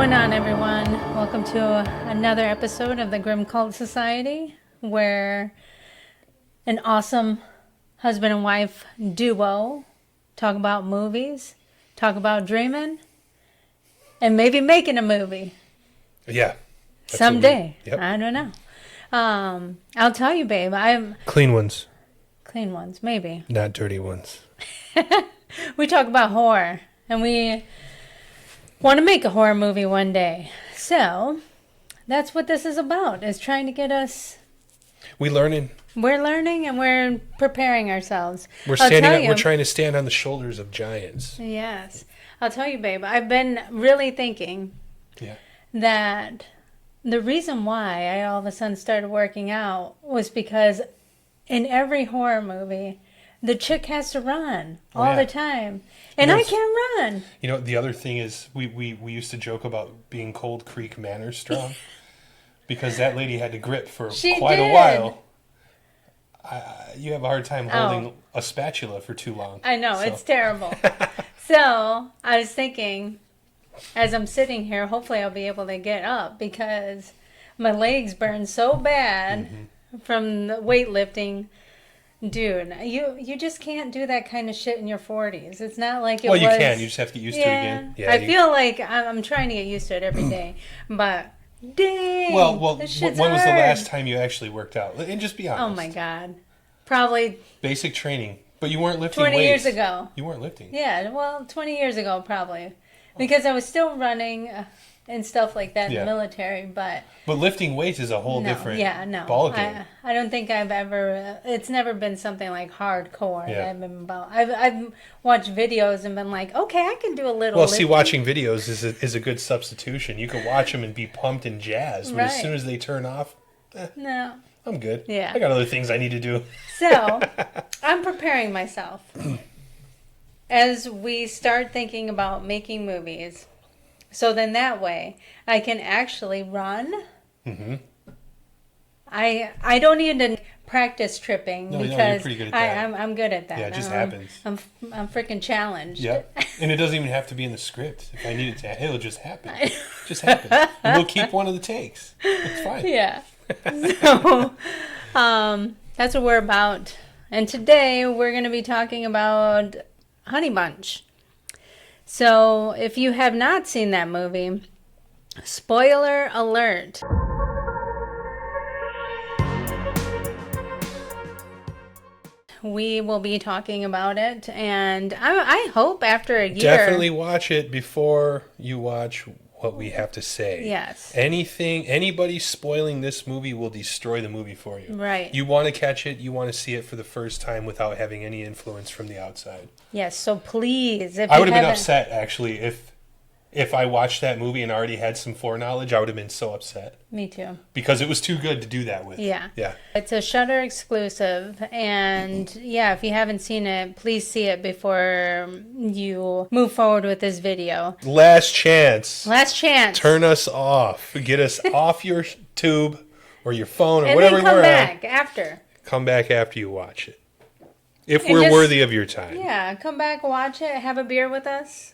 going on, everyone? Welcome to another episode of the Grim Cult Society, where an awesome husband and wife duo talk about movies, talk about dreaming, and maybe making a movie. Yeah. Someday. Yep. I don't know. I'll tell you, babe. Clean ones. Clean ones, maybe. Not dirty ones. We talk about horror, and we want to make a horror movie one day. So that's what this is about, is trying to get us... We're learning and we're preparing ourselves. We're trying to stand on the shoulders of giants. Yes. I'll tell you, babe, I've been really thinking that the reason why I all of a sudden started working out was because in every horror movie, the chick has to run all the time. And I can't run. You know, the other thing is we used to joke about being Cold Creek Manor strong because that lady had to grip for quite a while. You have a hard time holding a spatula for too long. I know, it's terrible. So I was thinking, as I'm sitting here, hopefully I'll be able to get up because my legs burn so bad from the weightlifting. Dude, you just can't do that kind of shit in your 40s. It's not like it was... Well, you can. You just have to get used to it again. Yeah, I feel like I'm trying to get used to it every day. But, dang, Well, when was hard. the last time you actually worked out? And just be honest. Oh, my God. Probably... Basic training. But you weren't lifting 20 weights. years ago. You weren't lifting. Yeah, well, 20 years ago, probably. Because I was still running and stuff like that in the military, but lifting weights is a whole different ballgame. I don't think I've ever... it's never been something like hardcore that I've been about. I've watched videos and been like, okay, I can do a little lifting. See, watching videos is a good substitution. You can watch them and be pumped and jazzed, but as soon as they turn off, no. I'm good. Yeah. I got other things I need to do. So, I'm preparing myself. As we start thinking about making movies, so then that way I can actually run. Mm-hmm. I don't need to practice tripping because you're pretty good at that. I'm good at that. Yeah, it just happens. I'm freaking challenged. Yeah, and it doesn't even have to be in the script. If I need it to, it'll just happen. It just happens. And we'll keep one of the takes. It's fine. Yeah. So, that's what we're about. And today we're going to be talking about Honey Bunch. So, if you have not seen that movie, spoiler alert. We will be talking about it, and I hope after a year... Definitely watch it before you watch what we have to say. Yes. Anybody spoiling this movie will destroy the movie for you. Right. You want to catch it, you want to see it for the first time without having any influence from the outside. Yes, so please, I would have been upset, actually, if I watched that movie and already had some foreknowledge. I would have been so upset. Me too. Because it was too good to do that with. Yeah. Yeah. It's a Shudder exclusive, and if you haven't seen it, please see it before you move forward with this video. Last chance. Last chance. Turn us off. Get us off your tube or your phone or and whatever then come we're back after. Come back after you watch it. If we're worthy of your time. Yeah, come back, watch it, have a beer with us.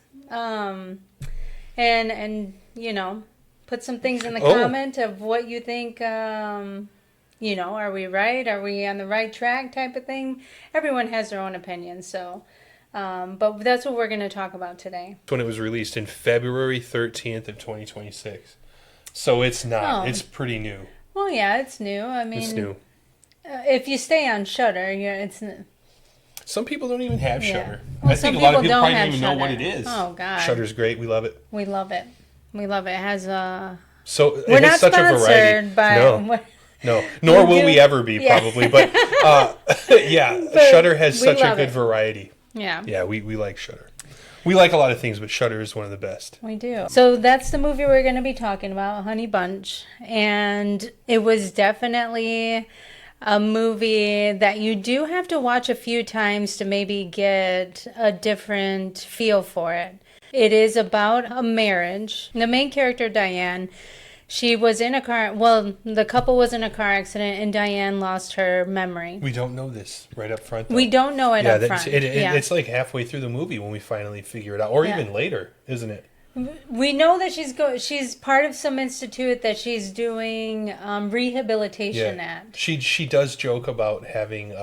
And you know, put some things in the comment of what you think, you know, are we right? Are we on the right track type of thing? Everyone has their own opinion, so, but that's what we're going to talk about today. When it was released in February 13th of 2026. So it's not. It's pretty new. Well, yeah, it's new. I mean, it's new. If you stay on Shudder, it's... Some people don't even have Shudder. Well, I think a lot of people probably don't even know what it is. Oh, God. Shudder's great. We love it. We love it. We love it. It has So we're it not has such a variety. By... No. Nor will we ever be, probably. But, Shudder has such a good variety. Yeah. Yeah, we like Shudder. We like a lot of things, but Shudder is one of the best. We do. So that's the movie we're going to be talking about, Honey Bunch. And it was definitely a movie that you do have to watch a few times to maybe get a different feel for it. It is about a marriage. The main character, Diane, she was in a car... Well, the couple was in a car accident and Diane lost her memory. We don't know this right up front, though. We don't know it up front. It's like halfway through the movie when we finally figure it out. Or even later, isn't it? We know that she's part of some institute that she's doing rehabilitation at. She does joke about having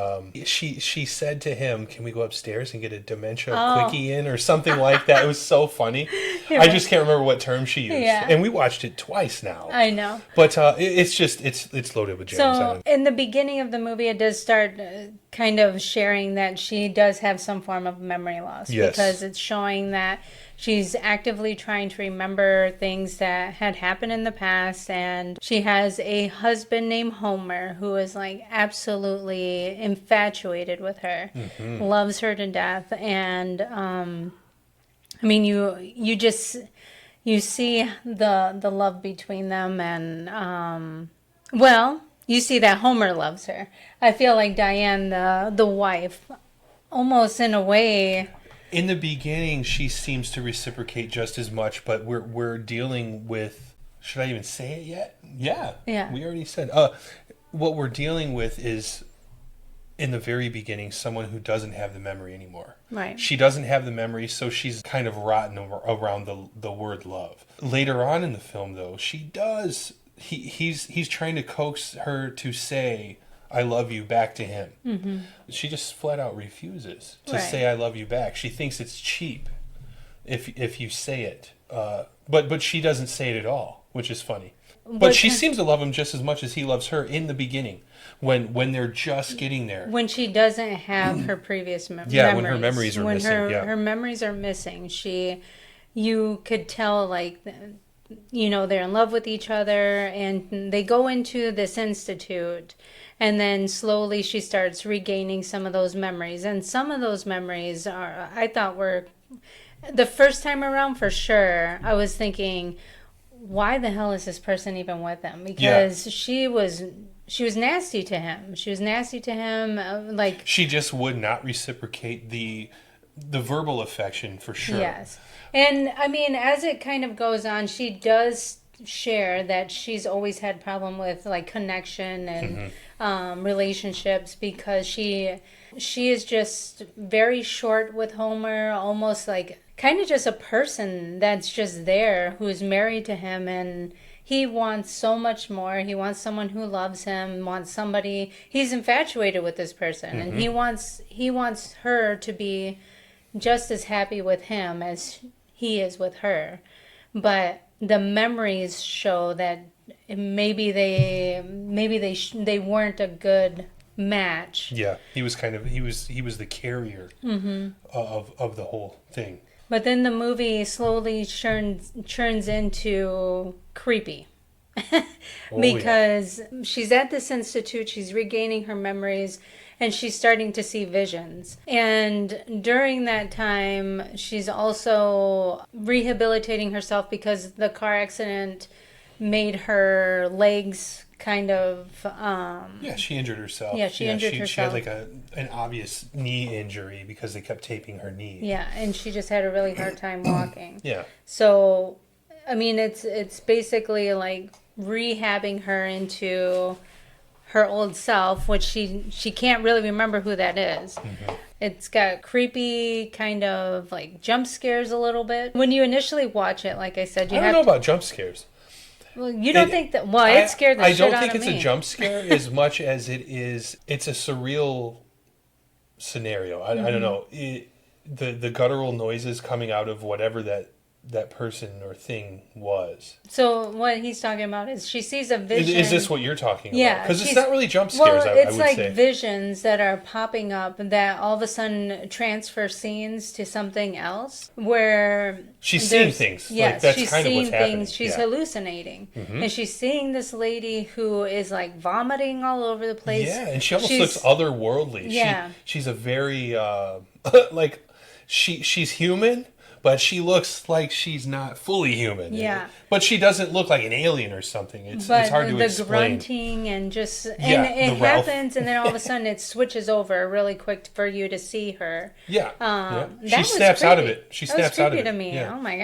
she said to him, "Can we go upstairs and get a dementia quickie in or something like that?" It was so funny. I just can't remember what term she used. Yeah. And we watched it twice now. I know. But it's loaded with gems. So in the beginning of the movie, it does start kind of sharing that she does have some form of memory loss. Yes. Because it's showing that she's actively trying to remember things that had happened in the past, and she has a husband named Homer who is like absolutely infatuated with her, loves her to death, and I mean you see the love between them, and you see that Homer loves her. I feel like Diane, the wife, almost in a way. In the beginning, she seems to reciprocate just as much, but we're dealing with. Should I even say it yet? Yeah. We already said. What we're dealing with is, in the very beginning, someone who doesn't have the memory anymore. Right. She doesn't have the memory, so she's kind of rotten around the word love. Later on in the film, though, she does. He's trying to coax her to say, "I love you" back to him. Mm-hmm. She just flat out refuses to say "I love you" back. She thinks it's cheap if you say it. But she doesn't say it at all, which is funny. But she seems to love him just as much as he loves her in the beginning, when they're just getting there. When she doesn't have her previous memories. Yeah, when her memories are missing. Her memories are missing. You could tell, like, they're in love with each other, and they go into this institute. And then slowly she starts regaining some of those memories. And some of those memories I thought were, the first time around for sure, I was thinking, why the hell is this person even with him? Because she was nasty to him. She was nasty to him. She just would not reciprocate the verbal affection for sure. Yes. And I mean, as it kind of goes on, she does share that she's always had problem with like connection and relationships, because she is just very short with Homer, almost like kind of just a person that's just there who's married to him, and he wants so much more. He wants someone who loves him, wants somebody, he's infatuated with this person, and he wants her to be just as happy with him as he is with her. But the memories show that maybe they weren't a good match. Yeah, he was the carrier of the whole thing. But then the movie slowly churns into creepy. Because she's at this institute, she's regaining her memories, and she's starting to see visions. And during that time, she's also rehabilitating herself because the car accident made her legs kind of... she injured herself. Yeah, she injured herself. She had like an obvious knee injury because they kept taping her knee. Yeah, and she just had a really hard time walking. Yeah. So, I mean, it's basically like rehabbing her into her old self, which she can't really remember who that is. It's got creepy kind of like jump scares a little bit. When you initially watch it, like I said, I don't know about jump scares. Well, you don't think that... Well, it scared the shit out of me. I don't think it's a jump scare as much as it's a surreal scenario. I don't know. The guttural noises coming out of whatever that person or thing was. So what he's talking about is she sees a vision. Is this what you're talking about? Yeah. Because it's not really jump scares, I would say. Well, it's like visions that are popping up that all of a sudden transfer scenes to something else, where... She's seeing things. Yes, that's she's kind of seeing what's happening. things. She's hallucinating. And she's seeing this lady who is like vomiting all over the place. Yeah, and she almost looks otherworldly. Yeah. She's a very... she's human, but she looks like she's not fully human. Yeah. But she doesn't look like an alien or something. It's hard to explain. The grunting and just... And it happens, and then all of a sudden it switches over really quick for you to see her. Yeah. She snaps out of it. She snaps out of it. That was creepy to me. Yeah. Oh, my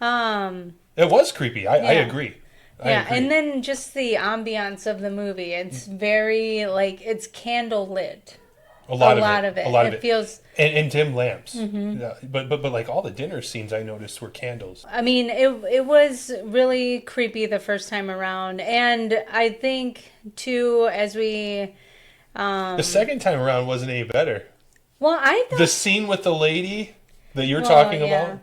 God. It was creepy. I agree. I agree. And then just the ambiance of the movie. It's very, like, it's candle lit. A lot of it. A lot of It it feels and dim lamps. Yeah, but like all the dinner scenes I noticed were candles. I mean, it was really creepy the first time around, and I think too as we The second time around wasn't any better. well, I The thought scene with the lady that you're well, talking yeah. about,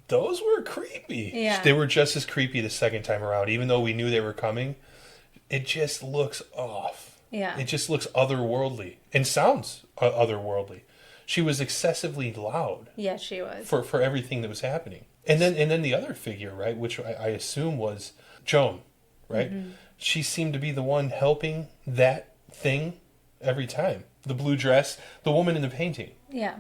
those were creepy. Yeah. They were just as creepy the second time around, even though we knew they were coming. It just looks off. Yeah. It just looks otherworldly and sounds otherworldly. She was excessively loud. Yeah, she was. For everything that was happening. And then the other figure, right, which I assume was Joan, right? She seemed to be the one helping that thing every time. The blue dress, the woman in the painting. Yeah.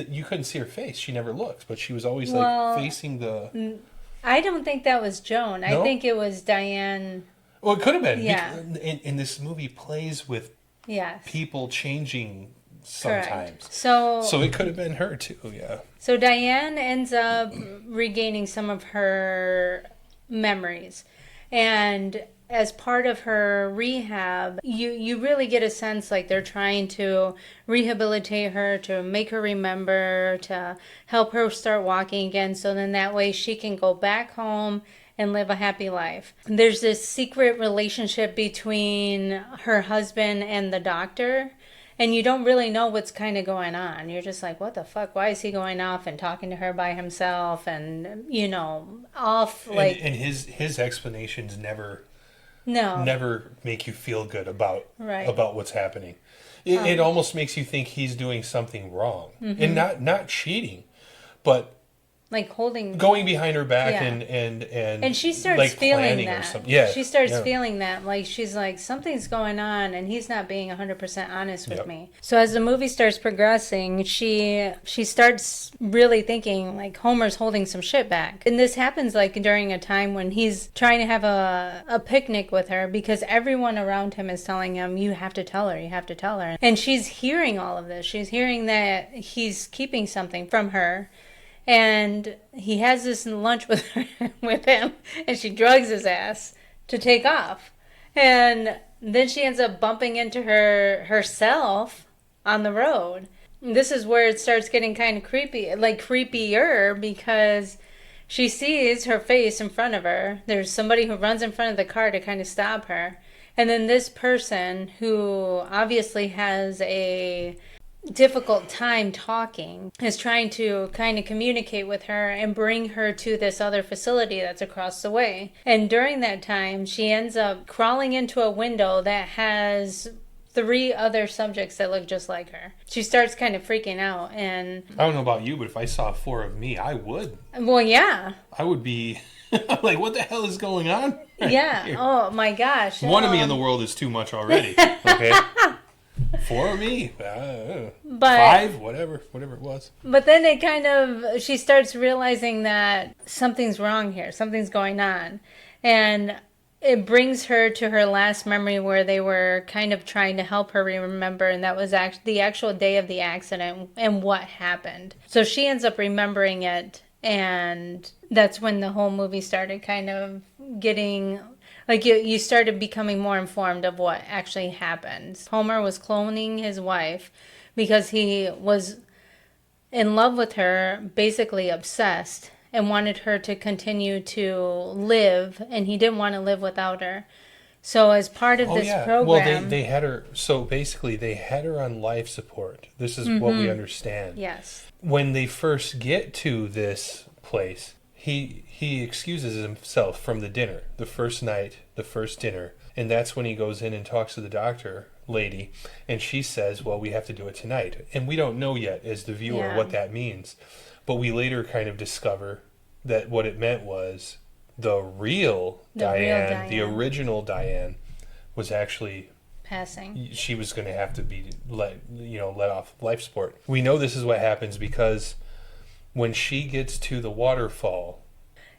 You couldn't see her face. She never looked, but she was always Well, like facing the... I don't think that was Joan. No? I think it was Diane. Well, it could have been. Yeah. And this movie plays with Yes. people changing sometimes. Correct. So it could have been her too, yeah. So Diane ends up regaining some of her memories. And as part of her rehab, you really get a sense like they're trying to rehabilitate her, to make her remember, to help her start walking again, so then that way she can go back home and live a happy life. There's this secret relationship between her husband and the doctor, and you don't really know what's kind of going on. You're just like, what the fuck? Why is he going off and talking to her by himself? And, off like... And his explanations never make you feel good about what's happening. It almost makes you think he's doing something wrong. And not cheating, but like going behind her back and she starts like feeling that. Yeah, she starts feeling that, like she's like, something's going on and he's not being 100% honest with me. So as the movie starts progressing, she starts really thinking like Homer's holding some shit back. And this happens like during a time when he's trying to have a picnic with her, because everyone around him is telling him, you have to tell her. And she's hearing all of this. She's hearing that he's keeping something from her. And he has this lunch with him, and she drugs his ass to take off. And then she ends up bumping into herself on the road. And this is where it starts getting kind of creepy, like creepier, because she sees her face in front of her. There's somebody who runs in front of the car to kind of stop her. And then this person who obviously has a difficult time talking is trying to kind of communicate with her and bring her to this other facility that's across the way. And during that time, she ends up crawling into a window that has 3 other subjects that look just like her. She starts kind of freaking out, and I don't know about you, but if I saw 4 of me, I would. Well, yeah. I would be like, what the hell is going on? Yeah. Here. Oh my gosh. 1 of me in the world is too much already. Okay. 4 of me, but 5, whatever it was. But then it kind of, she starts realizing that something's wrong here, something's going on, and it brings her to her last memory where they were kind of trying to help her remember, and that was the actual day of the accident and what happened. So she ends up remembering it, and that's when the whole movie started kind of getting... Like, you started becoming more informed of what actually happened. Homer was cloning his wife because he was in love with her, basically obsessed, and wanted her to continue to live, and he didn't want to live without her. So as part of this program... Well, they had her... So basically, they had her on life support. This is what we understand. Yes. When they first get to this place... He excuses himself from the dinner, the first night, the first dinner. And that's when he goes in and talks to the doctor lady. And she says, well, we have to do it tonight. And we don't know yet as the viewer what that means. But we later kind of discover that what it meant was the real Diane, the original Diane, was actually... passing. She was going to have to be let off life support. We know this is what happens because... when she gets to the waterfall...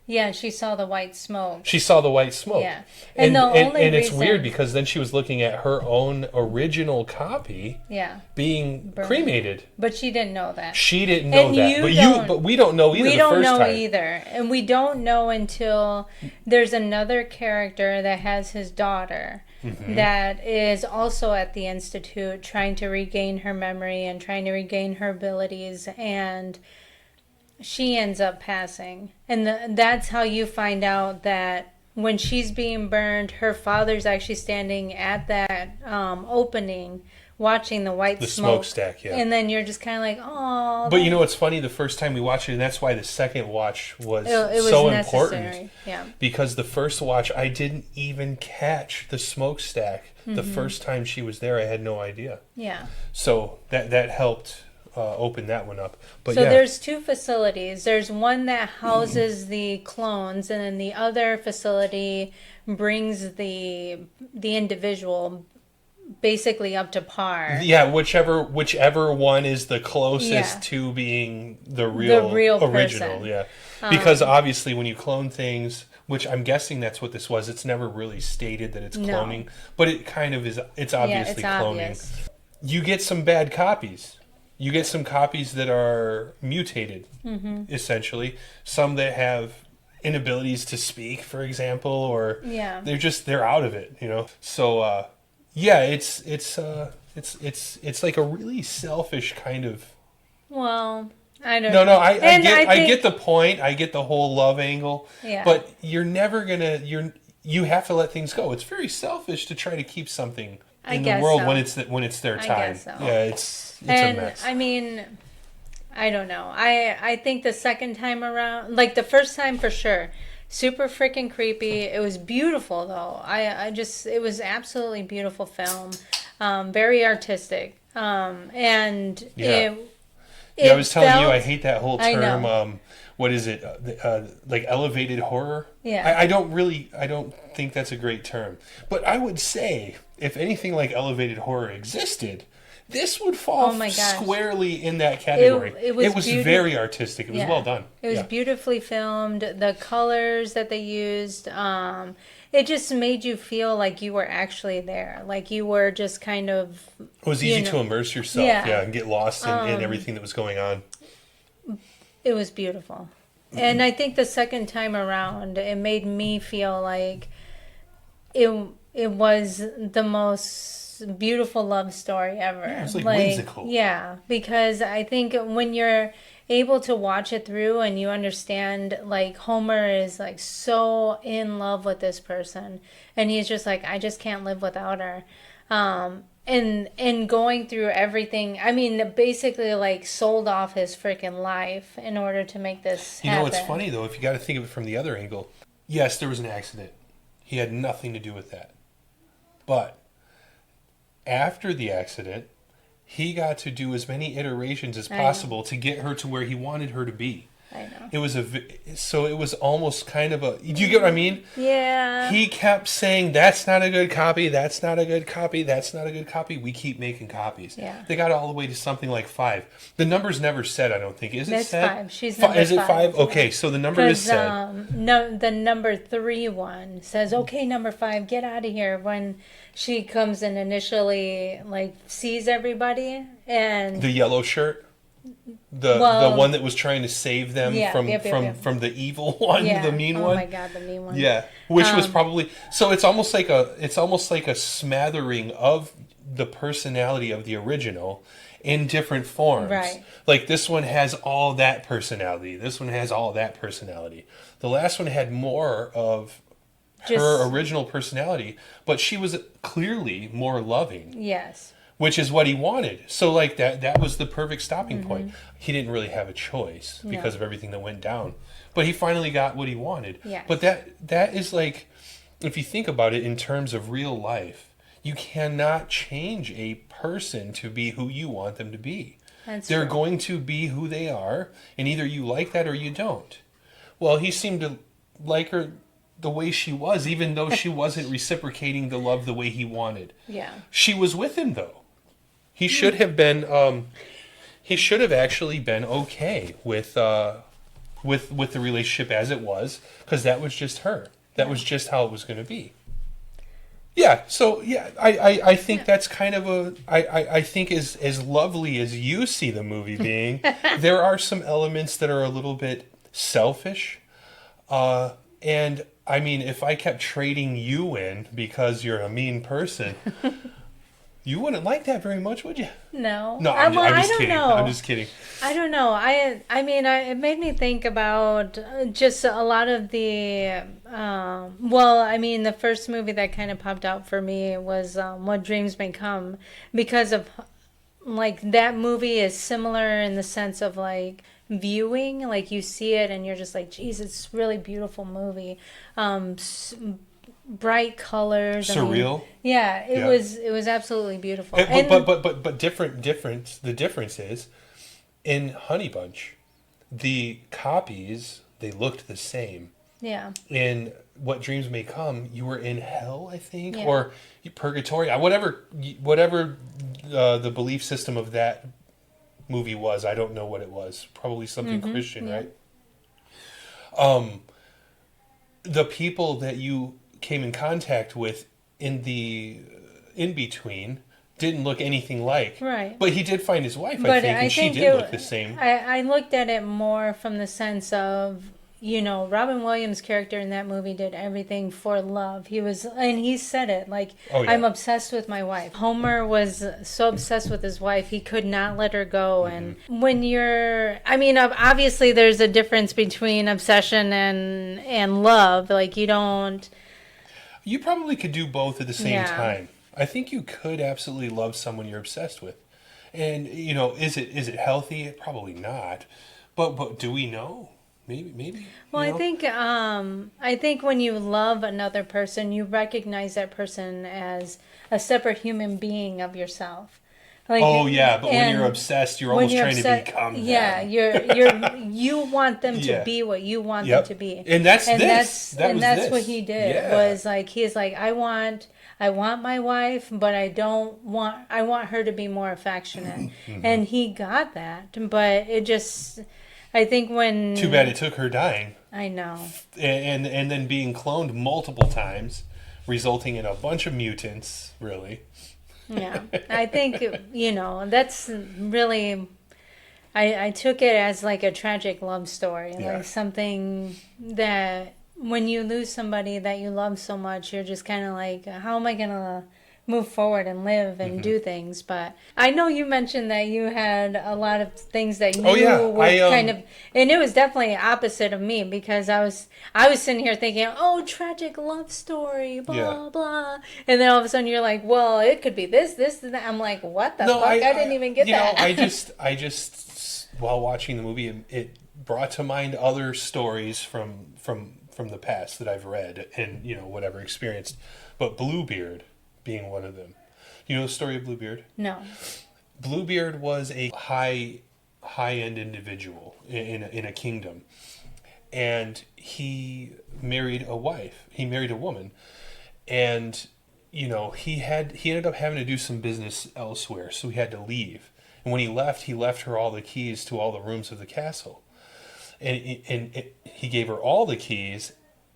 Yeah, she saw the white smoke. Yeah. And it's weird because then she was looking at her own original copy being cremated. But she didn't know that. She didn't know that. But we don't know either. We don't know either. And we don't know until there's another character that has his daughter. that is also at the Institute trying to regain her memory and trying to regain her abilities, and she ends up passing. And that's how you find out that when she's being burned, her father's actually standing at that opening watching the white The smoke. smokestack, yeah. And then you're just kind of like, oh. But you know what's funny? The first time we watched it, and that's why the second watch was, it was so necessary. important. Yeah. Because the first watch, I didn't even catch the smokestack. The first time she was there, I had no idea. Yeah. So that helped open that one up. But so yeah. there's two facilities. There's one that houses the clones, and then the other facility brings the individual basically up to par. Yeah, whichever one is the closest to being the real original. Person. Yeah, because obviously when you clone things, which I'm guessing that's what this was, it's never really stated that it's cloning, but it kind of is. It's obviously cloning. Obvious. You get some bad copies. You get some copies that are mutated, essentially. Some that have inabilities to speak, for example, or they're out of it, you know. So. Yeah, it's like a really selfish kind of. Well, I don't. No, I get the point. I get the whole love angle. Yeah. But you're never gonna. You have to let things go. It's very selfish to try to keep something in the world when it's their time. I guess so. Yeah, it's a mess. I mean, I don't know. I think the second time around, like the first time for sure. Super freaking creepy. It was beautiful though. It was absolutely beautiful film. Very artistic. I was telling you I hate that whole term. What is it? Like elevated horror? Yeah. I don't think that's a great term. But I would say if anything like elevated horror existed, this would fall squarely in that category. It was very artistic. It was well done. It was beautifully filmed. The colors that they used, it just made you feel like you were actually there. Like you were just kind of... It was easy to immerse yourself, and get lost in everything that was going on. It was beautiful. And I think the second time around, it made me feel like it was the most beautiful love story ever. Yeah, it's like whimsical. Yeah, because I think when you're able to watch it through and you understand, like Homer is like so in love with this person, and he's just like, I just can't live without her. And going through everything, I mean, basically like sold off his freaking life in order to make this happen. You know what's funny though, if you got to think of it from the other angle, yes, there was an accident. He had nothing to do with that. But after the accident, he got to do as many iterations as possible to get her to where he wanted her to be. I know. It was almost kind of a... Do you get what I mean? Yeah. He kept saying, that's not a good copy, that's not a good copy, that's not a good copy. We keep making copies. Yeah. They got all the way to something like 5. The number's never said, I don't think. Is it said? 5. She's number 5. Is it 5? Okay, so the number is said. No, the number 3 one says, okay, number 5, get out of here. When she comes and initially like sees everybody and... The yellow shirt? The one that was trying to save them from the evil one, the mean one. Oh my god, the mean one. Yeah, which was probably so. It's almost like a smattering of the personality of the original in different forms. Right. Like this one has all that personality. This one has all that personality. The last one had more of her original personality, but she was clearly more loving. Yes. Which is what he wanted. So like that was the perfect stopping point. He didn't really have a choice because of everything that went down. But he finally got what he wanted. Yes. But that is like, if you think about it in terms of real life, you cannot change a person to be who you want them to be. They're going to be who they are, and either you like that or you don't. Well, he seemed to like her the way she was, even though she wasn't reciprocating the love the way he wanted. Yeah. She was with him though. He should have been. He should have actually been okay with the relationship as it was, because that was just her. That was just how it was going to be. Yeah. So yeah, I think that's kind of a. I think as lovely as you see the movie being, there are some elements that are a little bit selfish, and I mean, if I kept trading you in because you're a mean person, you wouldn't like that very much, would you? No. No, Well, I'm I just don't kidding. know. I'm just kidding. I don't know. It made me think about just a lot of the. Well, I mean, the first movie that kind of popped out for me was What Dreams May Come, because of like that movie is similar in the sense of like viewing, like you see it and you're just like, geez, it's a really beautiful movie. Bright colors. Surreal. Yeah, Yeah. it was absolutely beautiful. But difference. The difference is in Honey Bunch, the copies they looked the same. Yeah. In What Dreams May Come, you were in hell, I think, Yeah. or purgatory, whatever the belief system of that movie was. I don't know what it was. Probably something Christian, yeah. right? The people that you came in contact with in the in between didn't look anything like. Right. But he did find his wife, But I think, and she did look the same. I looked at it more from the sense of, you know, Robin Williams' character in that movie did everything for love. And he said it, like, Oh, yeah. I'm obsessed with my wife. Homer was so obsessed with his wife, he could not let her go. And when I mean, obviously there's a difference between obsession and love. Like, You probably could do both at the same Yeah. time. I think you could absolutely love someone you're obsessed with. And, you know, is it healthy? Probably not. But do we know? Maybe. Well, you know? I think when you love another person, you recognize that person as a separate human being of yourself. Like, Oh yeah, but when and you're obsessed, you're when almost you're trying upset- to become Yeah, them. you want them to Yeah. be what you want Yep. them to be. And that's this. That's what he did. Yeah. Was like he's like I want my wife, but I want her to be more affectionate. And he got that, but it just I think when Too bad it took her dying I know. and then being cloned multiple times, resulting in a bunch of mutants. Really. Yeah, I think, you know, that's really, I took it as like a tragic love story, Yeah. like something that when you lose somebody that you love so much, you're just kind of like, how am I going to move forward and live and do things? But I know you mentioned that you had a lot of things that you were kind of, and it was definitely opposite of me because I was sitting here thinking, oh, tragic love story, blah, Yeah. blah. And then all of a sudden you're like, well, it could be this, and that. I'm like, what the fuck? I didn't even get that. Know, I just while watching the movie, it brought to mind other stories from the past that I've read and, you know, whatever experienced. But Bluebeard being one of them. You know the story of Bluebeard? No. Bluebeard was a high-end individual in a kingdom. And he married a wife. He married a woman. And, you know, he ended up having to do some business elsewhere, so he had to leave. And when he left her all the keys to all the rooms of the castle. And he gave her all the keys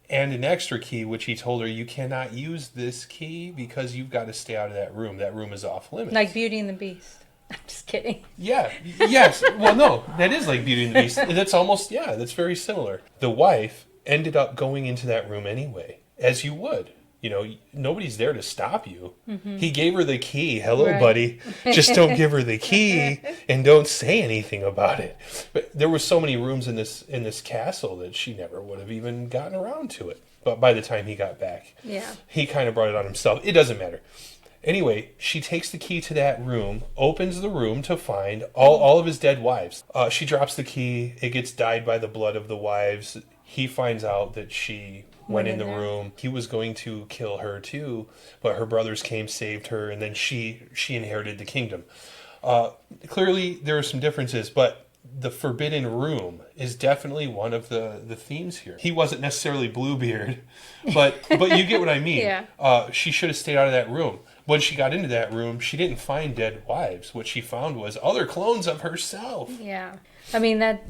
and an extra key, which he told her, you cannot use this key because you've got to stay out of that room. That room is off limits. Like Beauty and the Beast. I'm just kidding. Yeah. Yes. Well, no, that is like Beauty and the Beast. That's almost, yeah, that's very similar. The wife ended up going into that room anyway, as you would. You know, nobody's there to stop you. Mm-hmm. He gave her the key. Hello, Right. buddy. Just don't give her the key and don't say anything about it. But there were so many rooms in this castle that she never would have even gotten around to it. But by the time he got back, Yeah. he kind of brought it on himself. It doesn't matter. Anyway, she takes the key to that room, opens the room to find all of his dead wives. She drops the key. It gets dyed by the blood of the wives. He finds out that she went in the room. He was going to kill her too, but her brothers came, saved her, and then she inherited the kingdom. Clearly, there are some differences, but the Forbidden Room is definitely one of the themes here. He wasn't necessarily Bluebeard, but you get what I mean. Yeah. She should have stayed out of that room. When she got into that room, she didn't find dead wives. What she found was other clones of herself. Yeah. I mean, that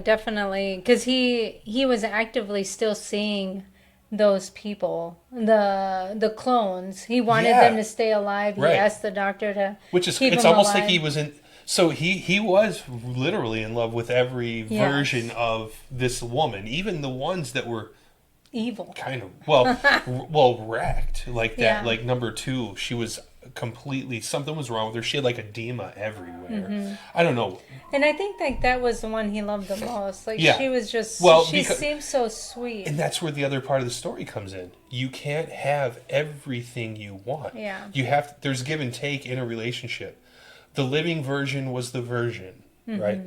definitely, because he was actively still seeing those people, the clones. He wanted them to stay alive. He Right. asked the doctor to Which is, keep it's them almost alive. like he was in, so he was literally in love with every Yes. version of this woman, even the ones that were evil. Kind of. Well, wrecked. Like that, Yeah. like number 2, she was completely, something was wrong with her. She had like edema everywhere. I don't know. And I think like that was the one he loved the most. Like Yeah. she was just, Well, she seemed so sweet. And that's where the other part of the story comes in. You can't have everything you want. Yeah. You have, there's give and take in a relationship. The living version was the version, right?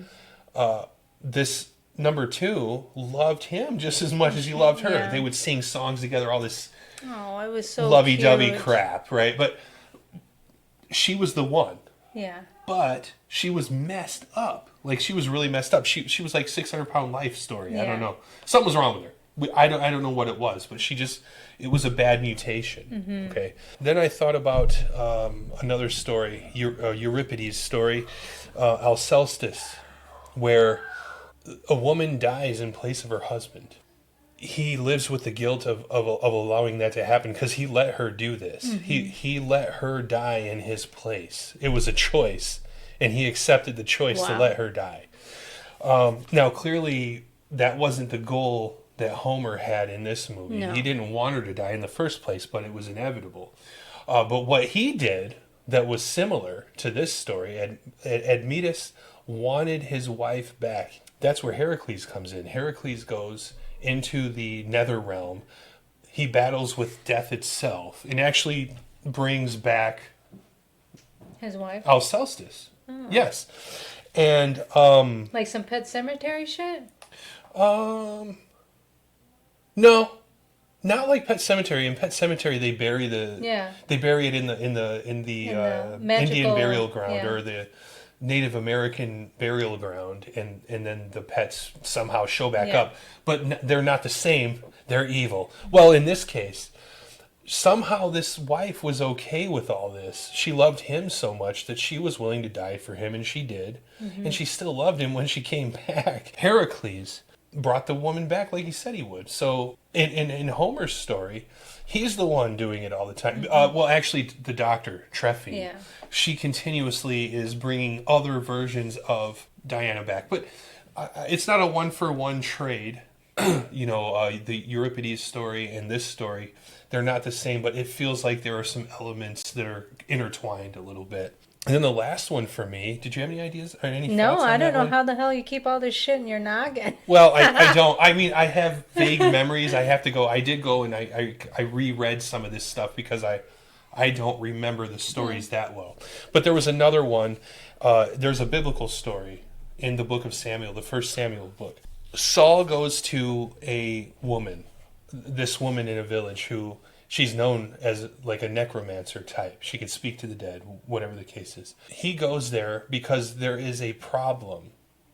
This number 2 loved him just as much as he loved her. Yeah. They would sing songs together, all this Oh, it was so lovey-dovey cute. crap, right? But she was the one. Yeah. But she was messed up. Like, she was really messed up. She was like 600-pound life story. I don't know. Something was wrong with her. I don't know what it was, but it was a bad mutation. Okay. Then I thought about another story, Euripides' story, Alcestis, where a woman dies in place of her husband. He lives with the guilt of allowing that to happen because he let her do this. He let her die in his place. It was a choice, and he accepted the choice to let her die. Now, clearly, that wasn't the goal that Homer had in this movie. No. He didn't want her to die in the first place, but it was inevitable. But what he did that was similar to this story, Admetus wanted his wife back. That's where Heracles comes in. Heracles goes into the nether realm. He battles with death itself and actually brings back His wife. Alcestis. Yes. And Like some Pet Cemetery shit? no, not like Pet Cemetery. In Pet Cemetery they bury they bury it in the magical, Indian burial ground, yeah. or the Native American burial ground, and then the pets somehow show back Yeah. up. But they're not the same. They're evil. Well, in this case, somehow this wife was okay with all this. She loved him so much that she was willing to die for him, and she did. And she still loved him when she came back. Heracles brought the woman back like he said he would. So in Homer's story, he's the one doing it all the time. Well, actually, the doctor, Trephine, Yeah. she continuously is bringing other versions of Diana back. But it's not a one-for-one trade. The Euripides story and this story, they're not the same, but it feels like there are some elements that are intertwined a little bit. And then the last one for me, did you have any ideas or any No, thoughts on I don't that know one? how the hell you keep all this shit in your noggin. Well, I don't. I mean, I have vague memories. I have to go. I did go and I reread some of this stuff because I don't remember the stories that well. But there was another one. There's a biblical story in the book of Samuel, the first Samuel book. Saul goes to a woman, this woman in a village who she's known as like a necromancer type. She could speak to the dead, whatever the case is. He goes there because there is a problem,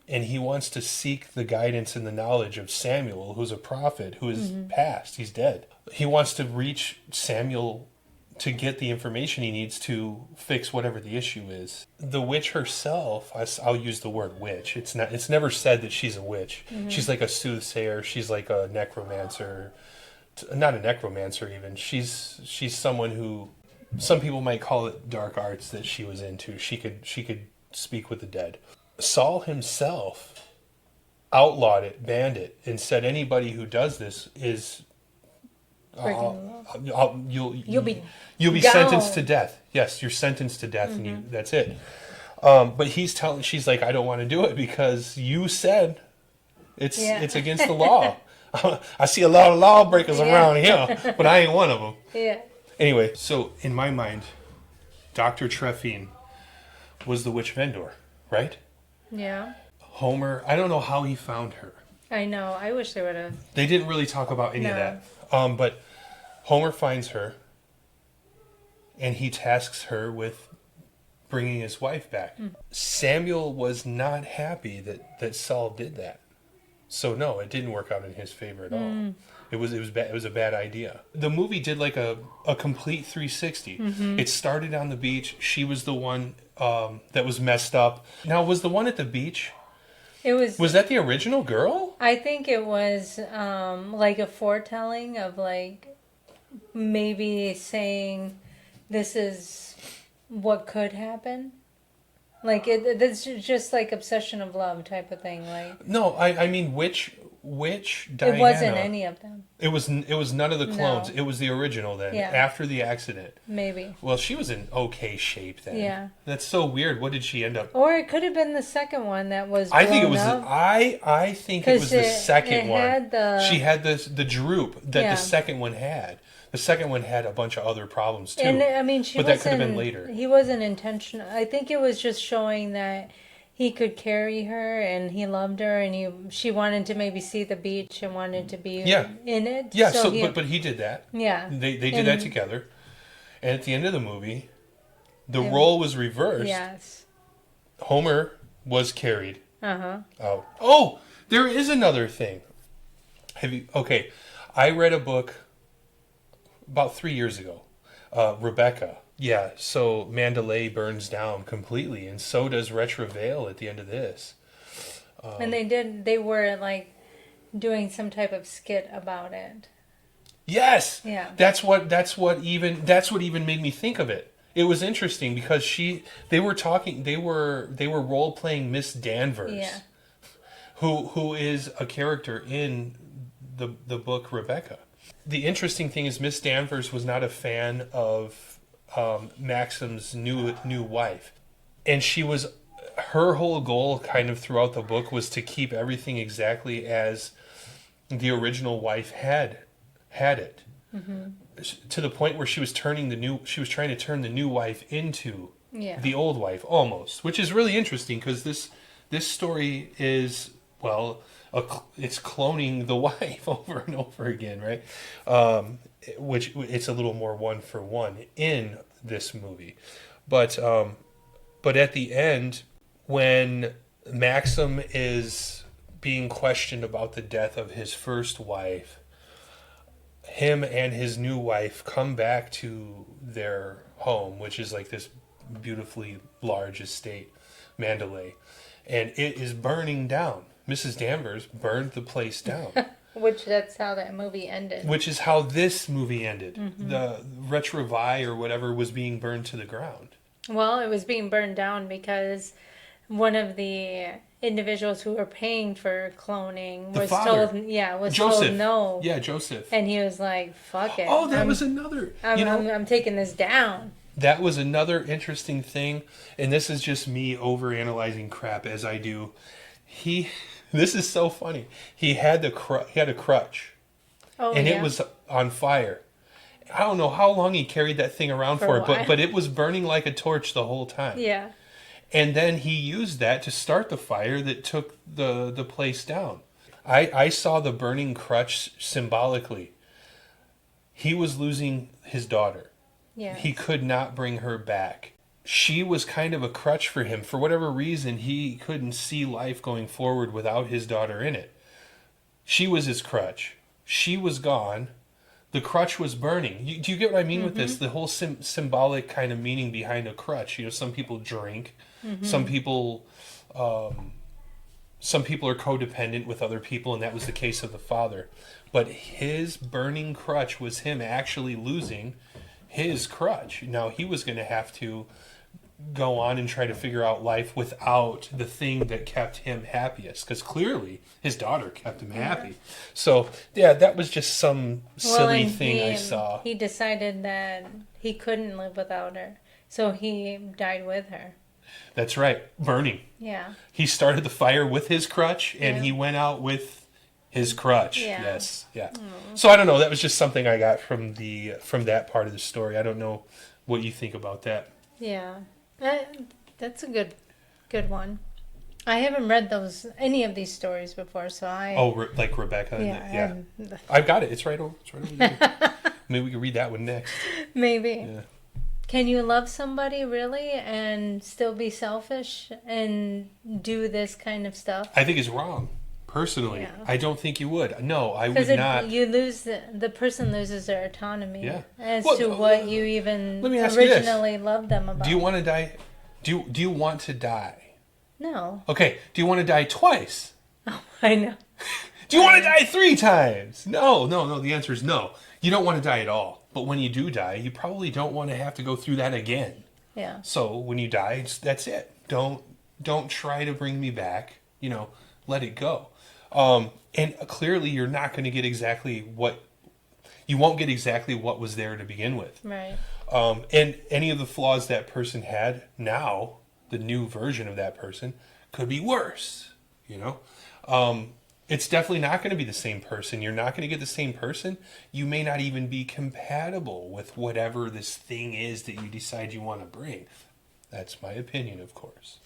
and he wants to seek the guidance and the knowledge of Samuel, who's a prophet, who is passed. He's dead. He wants to reach Samuel to get the information he needs to fix whatever the issue is. The witch herself, I'll use the word witch. It's never said that she's a witch. She's like a soothsayer. She's like a necromancer. Not a necromancer even. She's someone who some people might call it dark arts that she was into. She could speak with the dead. Saul himself outlawed it, banned it, and said anybody who does this is you'll be gone. sentenced to death. Yes, you're sentenced to death, and that's it. But she's like, I don't want to do it because you said it's against the law. I see a lot of lawbreakers around here, but I ain't one of them. Yeah. Anyway, so in my mind, Dr. Trephine was the Witch of Endor, right? Yeah. Homer, I don't know how he found her. I know. I wish they would have. They didn't really talk about any of that. But Homer finds her, and he tasks her with bringing his wife back. Samuel was not happy that Saul did that. So no, it didn't work out in his favor at all. It was bad. It was a bad idea. The movie did like a complete 360. It started on the beach. She was the one that was messed up. Now, was the one at the beach? It was. Was that the original girl? I think it was like a foretelling of like maybe saying this is what could happen. Like it's just like obsession of love type of thing. Like No, I mean which Diana? it wasn't any of them. It was none of the clones. No. It was the original then. Yeah. After the accident. Maybe. Well, she was in okay shape then. Yeah. That's so weird. What did she end up? Or it could have been the second one that was. I think it was. Up. I think it was the second one. Had she had the droop that Yeah. the second one had. The second one had a bunch of other problems too. And I mean, but that could have been later. He wasn't intentional. I think it was just showing that he could carry her and he loved her, and she wanted to maybe see the beach and wanted to be in it. Yeah. But he did that. Yeah. They did that together, and at the end of the movie, the role was reversed. Yes. Homer was carried. Uh-huh. Oh, there is another thing. Okay, I read a book about 3 years ago, Rebecca. Yeah, so Mandalay burns down completely, and so does Retrovail at the end of this. And they were like doing some type of skit about it. Yes. Yeah. That's what even made me think of it. It was interesting because they were role playing Miss Danvers. Yeah. Who is a character in the book Rebecca. The interesting thing is Miss Danvers was not a fan of Maxim's new wife, and her whole goal kind of throughout the book was to keep everything exactly as the original wife had it, to the point where she was trying to turn the new wife into the old wife almost, which is really interesting because this story is it's cloning the wife over and over again, right? Which it's a little more one for one in this movie, but at the end, when Maxim is being questioned about the death of his first wife, him and his new wife come back to their home, which is like this beautifully large estate, Mandalay, and it is burning down. Mrs. Danvers burned the place down. That's how that movie ended. Which is how this movie ended. The Retrovail or whatever was being burned to the ground. Well, it was being burned down because one of the individuals who were paying for cloning was told no. Yeah, Joseph. And he was like, fuck it. Oh, that was another. I'm taking this down. That was another interesting thing, and this is just me overanalyzing crap as I do. This is so funny. He had a crutch, it was on fire. I don't know how long he carried that thing around for but it was burning like a torch the whole time. Yeah. And then he used that to start the fire that took the place down. I saw the burning crutch symbolically. He was losing his daughter. Yeah. He could not bring her back. She was kind of a crutch for him. For whatever reason, he couldn't see life going forward without his daughter in it. She was his crutch. She was gone. The crutch was burning. Do you get what I mean with this? The whole symbolic kind of meaning behind a crutch. Some people drink. Some people are codependent with other people, and that was the case of the father. But his burning crutch was him actually losing his crutch. Now he was going to have to go on and try to figure out life without the thing that kept him happiest, because clearly his daughter kept him happy. So yeah, that was just some silly thing I saw. He decided that he couldn't live without her, so he died with her. That's right, burning. Yeah. He started the fire with his crutch, and he went out with his crutch. Yeah. Yes. Yeah. So I don't know. That was just something I got from that part of the story. I don't know what you think about that. Yeah. That's a good one. I haven't read any of these stories before, so I... Oh, like Rebecca? Yeah. I've got it. It's right over there. Maybe we can read that one next. Maybe. Yeah. Can you love somebody really and still be selfish and do this kind of stuff? I think it's wrong. Personally, Yeah. I don't think you would. No, I would not. You lose the person loses their autonomy as Well, to what you even let me ask you this. originally loved them about. Do you want to die? Do you want to die? No. Okay. Do you want to die twice? Oh, I know. Do you want to die 3 times? No. The answer is no. You don't want to die at all. But when you do die, you probably don't want to have to go through that again. Yeah. So when you die, that's it. don't try to bring me back. You know, let it go. And clearly you're not going to get you won't get exactly what was there to begin with. Right. And any of the flaws that person had now, the new version of that person, could be worse, you know? It's definitely not going to be the same person. You're not going to get the same person. You may not even be compatible with whatever this thing is that you decide you want to bring. That's my opinion, of course.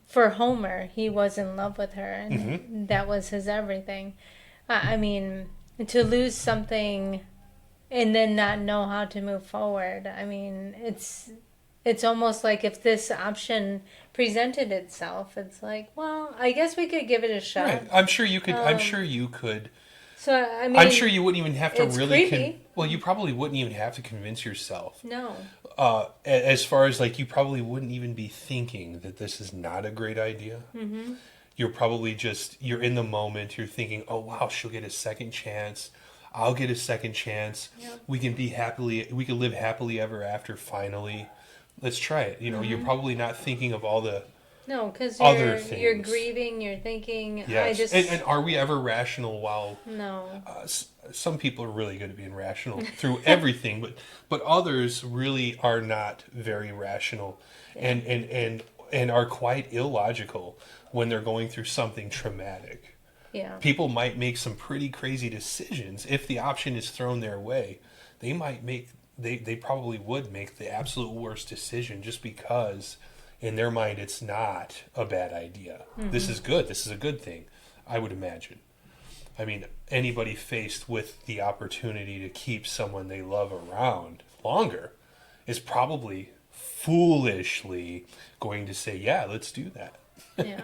For Homer, he was in love with her, and that was his everything. I mean, to lose something and then not know how to move forward, I mean, it's almost like if this option presented itself, it's like, well, I guess we could give it a shot. Right. I'm sure you could. So, I mean, I'm sure you wouldn't even have to it's really... creepy. Well, you probably wouldn't even have to convince yourself. No. As far as, like, you probably wouldn't even be thinking that this is not a great idea. Mm-hmm. You're probably you're in the moment. You're thinking, oh, wow, she'll get a second chance. I'll get a second chance. Yep. We can live happily ever after, finally. Let's try it. You know, you're probably not thinking of all the No, because you're grieving, you're thinking, yes. And are we ever rational while... No. Some people are really good at being rational through everything, but others really are not very rational and are quite illogical when they're going through something traumatic. Yeah. People might make some pretty crazy decisions. If the option is thrown their way, they probably would make the absolute worst decision just because in their mind it's not a bad idea. Mm-hmm. This is good. This is a good thing, I would imagine. I mean, anybody faced with the opportunity to keep someone they love around longer is probably foolishly going to say, yeah, let's do that. Yeah.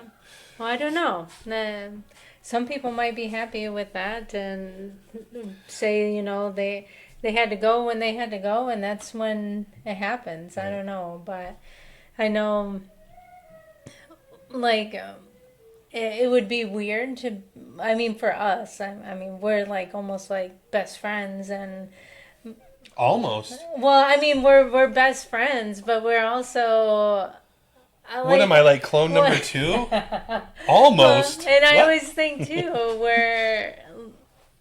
Well, I don't know. Some people might be happy with that and say, you know, they had to go when they had to go, and that's when it happens. I don't know. But I know, like... It would be weird to, I mean, for us, I mean, we're like almost like best friends and... Almost. Well, I mean, we're best friends, but we're also... what am I, like clone number 2? Almost. Well, and I always think, too, where,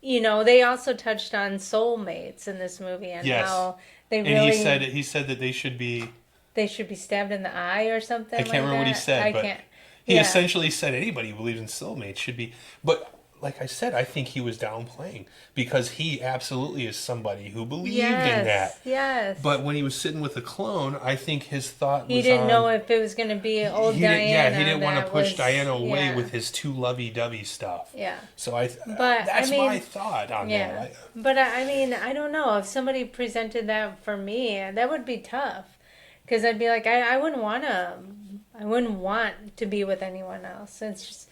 you know, they also touched on soulmates in this movie and how they really... And he said that they should be... They should be stabbed in the eye or something. I can't remember what he said, but... He essentially said anybody who believes in soulmates should be... But, like I said, I think he was downplaying. Because he absolutely is somebody who believed in that. Yes. But when he was sitting with a clone, I think his thought was he didn't know if it was going to be old Diana. He didn't want to push Diana away with his too lovey-dovey stuff. Yeah. So that's my thought on that. But, I mean, I don't know. If somebody presented that for me, that would be tough. Because I'd be like, I wouldn't want to be with anyone else. It's just,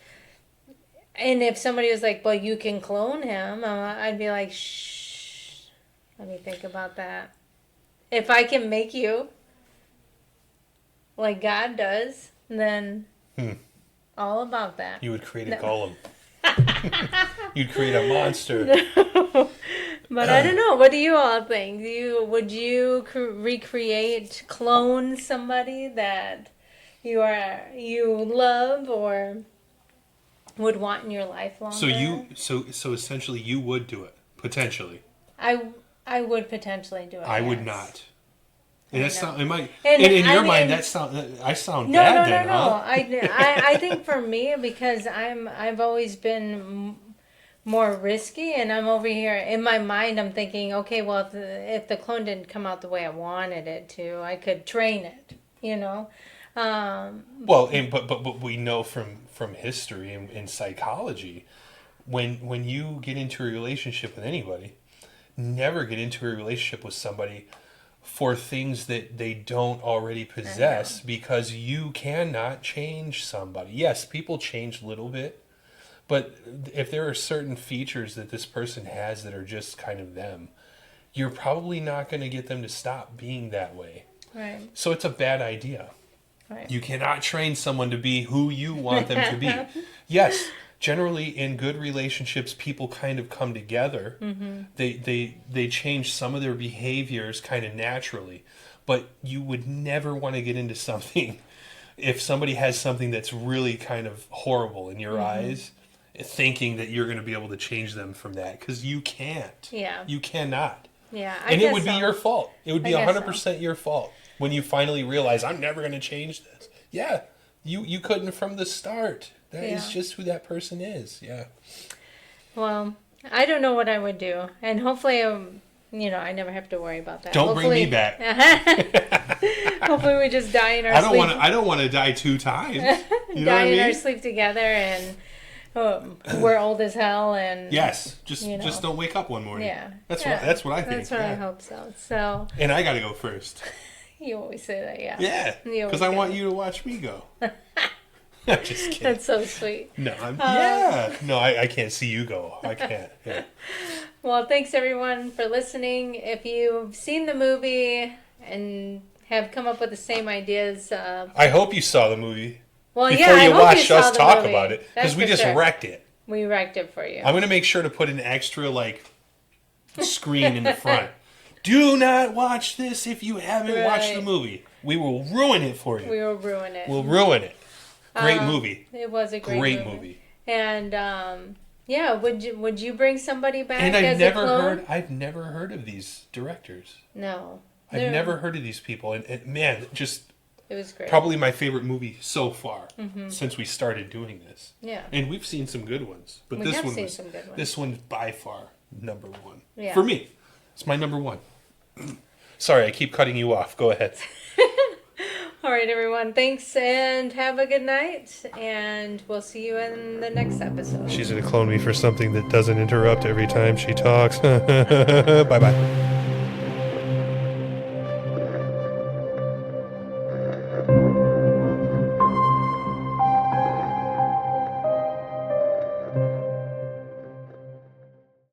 and if somebody was like, well, you can clone him, I'd be like, shh, let me think about that. If I can make you like God does, then all about that. You would create a golem. You'd create a monster. No. But I don't know. What do you all think? Would you recreate, clone somebody that you love or would want in your life longer? So essentially you would do it potentially. I would potentially do it. I would not. And that's not, in your mind, I sound bad. No. Huh? I think for me, because I've always been more risky, and I'm over here in my mind. I'm thinking, okay, well, if the clone didn't come out the way I wanted it to, I could train it. You know. Well, but we know from history and in psychology, when you get into a relationship with anybody, never get into a relationship with somebody for things that they don't already possess, because you cannot change somebody. Yes, people change a little bit, but if there are certain features that this person has that are just kind of them, you're probably not going to get them to stop being that way. Right. So it's a bad idea. Right. You cannot train someone to be who you want them to be. Yes, generally in good relationships, people kind of come together. Mm-hmm. They change some of their behaviors kind of naturally, but you would never want to get into something if somebody has something that's really kind of horrible in your eyes, thinking that you're going to be able to change them from that, because you can't. Yeah. You cannot. Yeah. And it would be your fault. It would be 100% so. your fault when you finally realize, I'm never going to change this. Yeah. You couldn't from the start. That is just who that person is. Yeah. Well, I don't know what I would do. And hopefully, I never have to worry about that. Don't bring me back. Hopefully we just die in our sleep. I don't want to die 2 times. You know die what I mean? in our sleep together, and we're old as hell. And yes, just don't wake up one morning. Yeah, that's what I think. That's what I hope so. And I got to go first. You always say that, yeah. Yeah, because I want you to watch me go. I'm just kidding. That's so sweet. No, I can't see you go. I can't. Yeah. Well, thanks everyone for listening. If you've seen the movie and have come up with the same ideas, I hope you saw the movie. Well, before I you hope watched us talk movie. about it, because we just wrecked it. We wrecked it for you. I'm gonna make sure to put an extra screen in the front. Do not watch this if you haven't watched the movie. We will ruin it for you. We will ruin it. We'll ruin it. Great movie. It was a great movie. And would you bring somebody back? And I've never heard of these directors. No, I've never heard of these people, and man, just it was great. Probably my favorite movie so far since we started doing this. Yeah, and we've seen some good ones, but this one's by far number 1 for me. It's my number 1. Sorry, I keep cutting you off. Go ahead. All right, everyone. Thanks, and have a good night. And we'll see you in the next episode. She's going to clone me for something that doesn't interrupt every time she talks. Bye-bye.